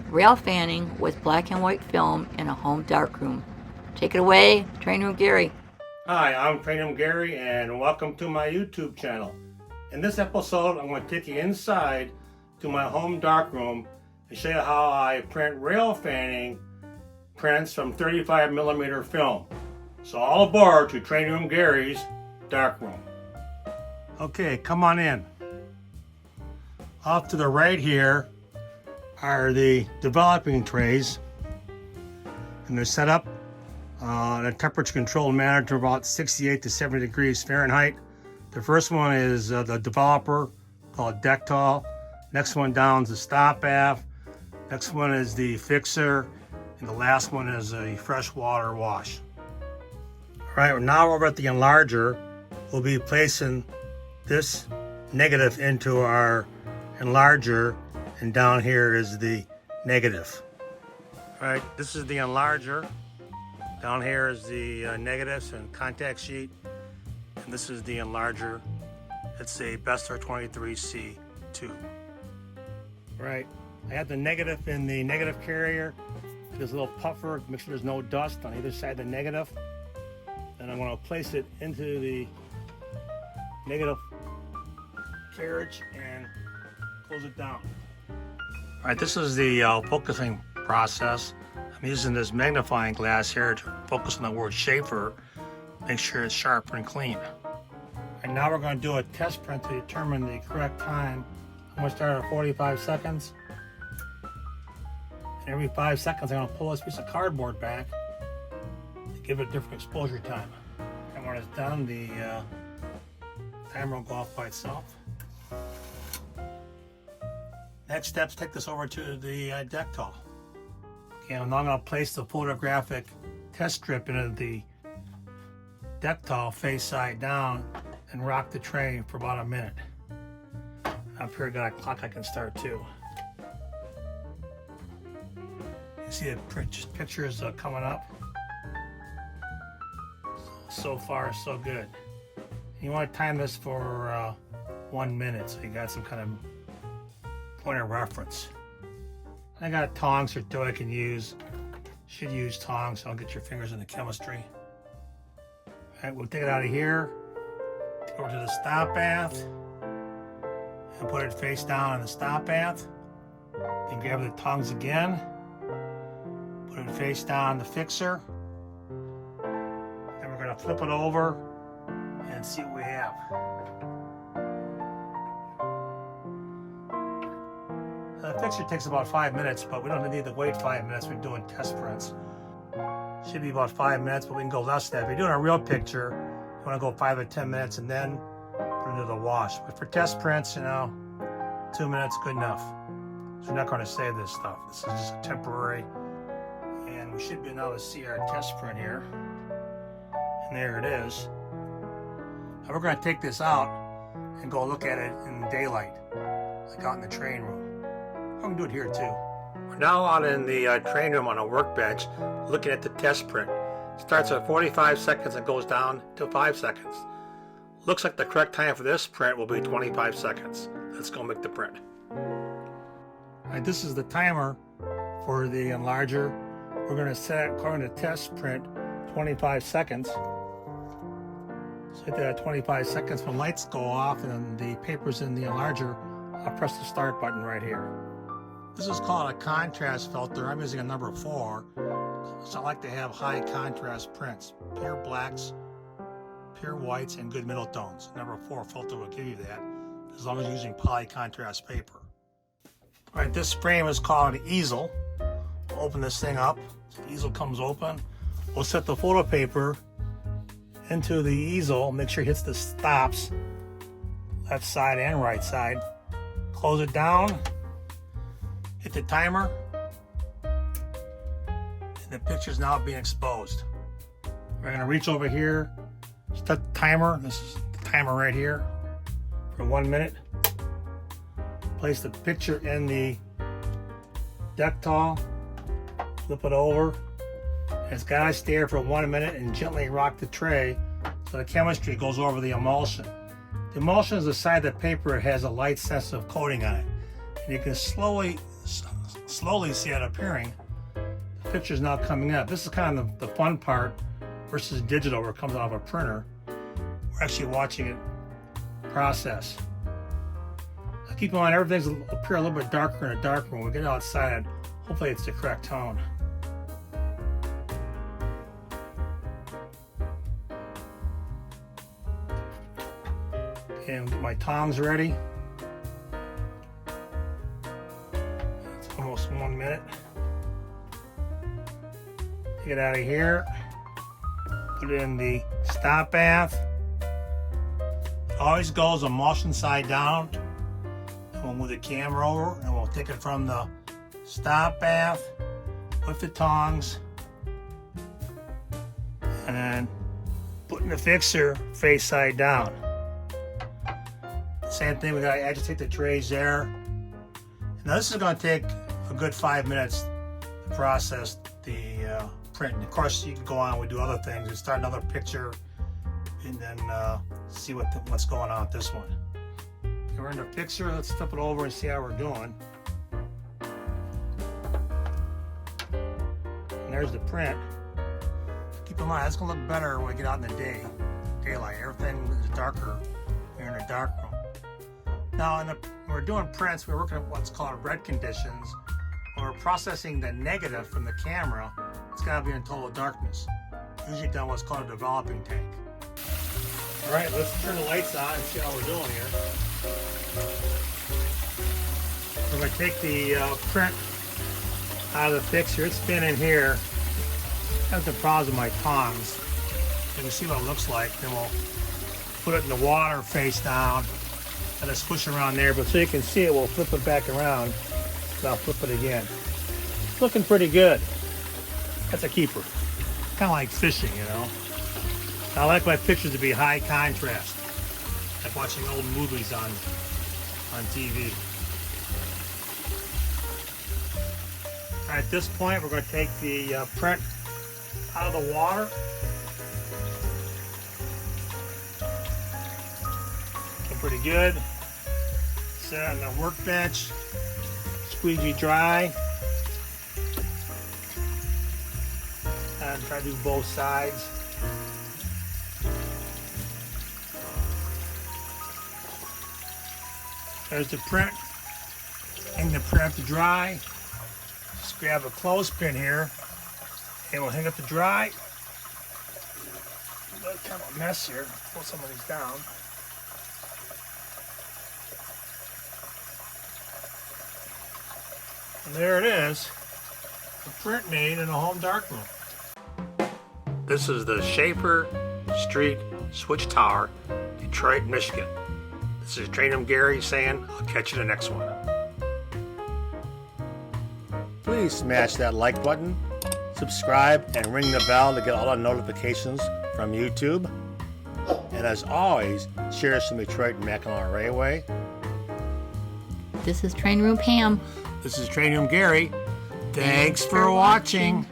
Rail fanning with black and white film in a home darkroom. Take it away, Train Room Gary. Hi, I'm Trainroom Gary and welcome to my YouTube channel. In this episode, I'm going to take you inside to my home darkroom and show you how I print rail fanning prints from 35mm film. So all aboard to Trainroom Gary's darkroom. Okay, come on in. Off to the right here are the developing trays, and they're set up in a temperature controlled manner to about 68 to 70 degrees Fahrenheit. The first one is the developer called deck towel. Next one down is the stop bath. Next one is the fixer, and the last one is a freshwater wash. All right, now over at the enlarger, we'll be placing this negative into our enlarger, and down here is the negative. All right, this is the enlarger. Down here is the negatives and contact sheet, and this is the enlarger. It's a Bestar 23C2. All right, I have the negative in the negative carrier. This little puffer, make sure there's no dust on either side of the negative. And I'm going to place it into the negative carriage and close it down. All right, this is the focusing process. I'm using this magnifying glass here to focus on the word Schaefer, make sure it's sharp and clean. And now we're going to do a test print to determine the correct time. I'm going to start at 45 seconds. And every 5 seconds, I'm going to pull this piece of cardboard back to give it a different exposure time. And when it's done, the timer will go off by itself. Next steps, take this over to the deck towel. Okay, now I'm going to place the photographic test strip into the deck towel face side down and rock the tray for about a minute. Up here I got a clock I can start too. You see the pictures coming up. So far so good. You want to time this for 1 minute so you got some kind of point of reference. I got tongs or two I can use. Should use tongs so don't get your fingers in the chemistry. Alright, we'll take it out of here, go over to the stop bath, and put it face down in the stop bath. Then grab the tongs again, put it face down in the fixer. Then we're going to flip it over and see what we have. The fixture takes about 5 minutes, but we don't need to wait 5 minutes. We're doing test prints. Should be about 5 minutes, but we can go less than that. If you're doing a real picture, you want to go 5 or 10 minutes and then put it into the wash. But for test prints, 2 minutes, good enough. So we're not going to save this stuff. This is just a temporary. And we should be able to see our test print here. And there it is. Now we're going to take this out and go look at it in daylight, like out in the train room. I can do it here too. We're now out in the train room on a workbench looking at the test print. It starts at 45 seconds and goes down to 5 seconds. Looks like the correct time for this print will be 25 seconds. Let's go make the print. Alright, this is the timer for the enlarger. We're going to set it according to test print 25 seconds. So hit that at 25 seconds when lights go off and the paper's in the enlarger, I'll press the start button right here. This is called a contrast filter. I'm using a number 4, so I like to have high contrast prints. Pure blacks, pure whites, and good middle tones. Number 4 filter will give you that, as long as you're using poly contrast paper. All right, this frame is called an easel. We'll open this thing up. So the easel comes open. We'll set the photo paper into the easel. Make sure it hits the stops, left side and right side. Close it down. Hit the timer, and the picture's now being exposed. We're going to reach over here, start the timer. This is the timer right here for 1 minute. Place the picture in the deck towel, flip it over. And it's got to stay there for 1 minute and gently rock the tray so the chemistry goes over the emulsion. The emulsion is the side of the paper that has a light sensitive coating on it. And you can slowly see it appearing. The picture's now coming up. This is kind of the fun part versus digital where it comes out of a printer. We're actually watching it process. Now keep in mind, everything's appear a little bit darker in a dark room. When we get outside, hopefully it's the correct tone. Okay, and get my tongs ready. It's almost 1 minute. Take it out of here. Put it in the stop bath. It always goes emulsion side down. And we'll move the camera over and we'll take it from the stop bath with the tongs. And then put in the fixer face side down. Same thing, we gotta agitate the trays there. Now this is gonna take a good 5 minutes to process the print. And of course, you can go on, we do other things. We start another picture and then see what's going on with this one. Okay, we're in the picture, let's flip it over and see how we're doing. And there's the print. Keep in mind, it's gonna look better when we get out in the daylight. Everything is darker here in the dark room. Now, when we're doing prints, we're working at what's called red conditions. When we're processing the negative from the camera, it's got to be in total darkness. Usually done what's called a developing tank. All right, let's turn the lights on and see how we're doing here. I'm going to take the print out of the fixture. It's been in here. I have the problems with my tongs. You can see what it looks like. Then we'll put it in the water face down. Let us push around there, but so you can see it, we'll flip it back around. So I'll flip it again. It's looking pretty good. That's a keeper. Kind of like fishing, you know. I like my pictures to be high contrast, like watching old movies on TV. All right, at this point, we're going to take the print out of the water. Pretty good. Set it on the workbench, squeegee dry, and try to do both sides. There's the print. Hang the print up to dry. Just grab a clothespin here and we'll hang up to dry. Kind of a mess here. Pull some of these down. And there it is, the print made in a home darkroom. This is the Schaefer Street Switch Tower, Detroit, Michigan. This is Trainroom Gary saying, I'll catch you in the next one. Please smash that like button, subscribe, and ring the bell to get all the notifications from YouTube. And as always, cheers from Detroit and Mackinac Railway. This is Room Pam. This is Trainroom Gary. Thanks for watching.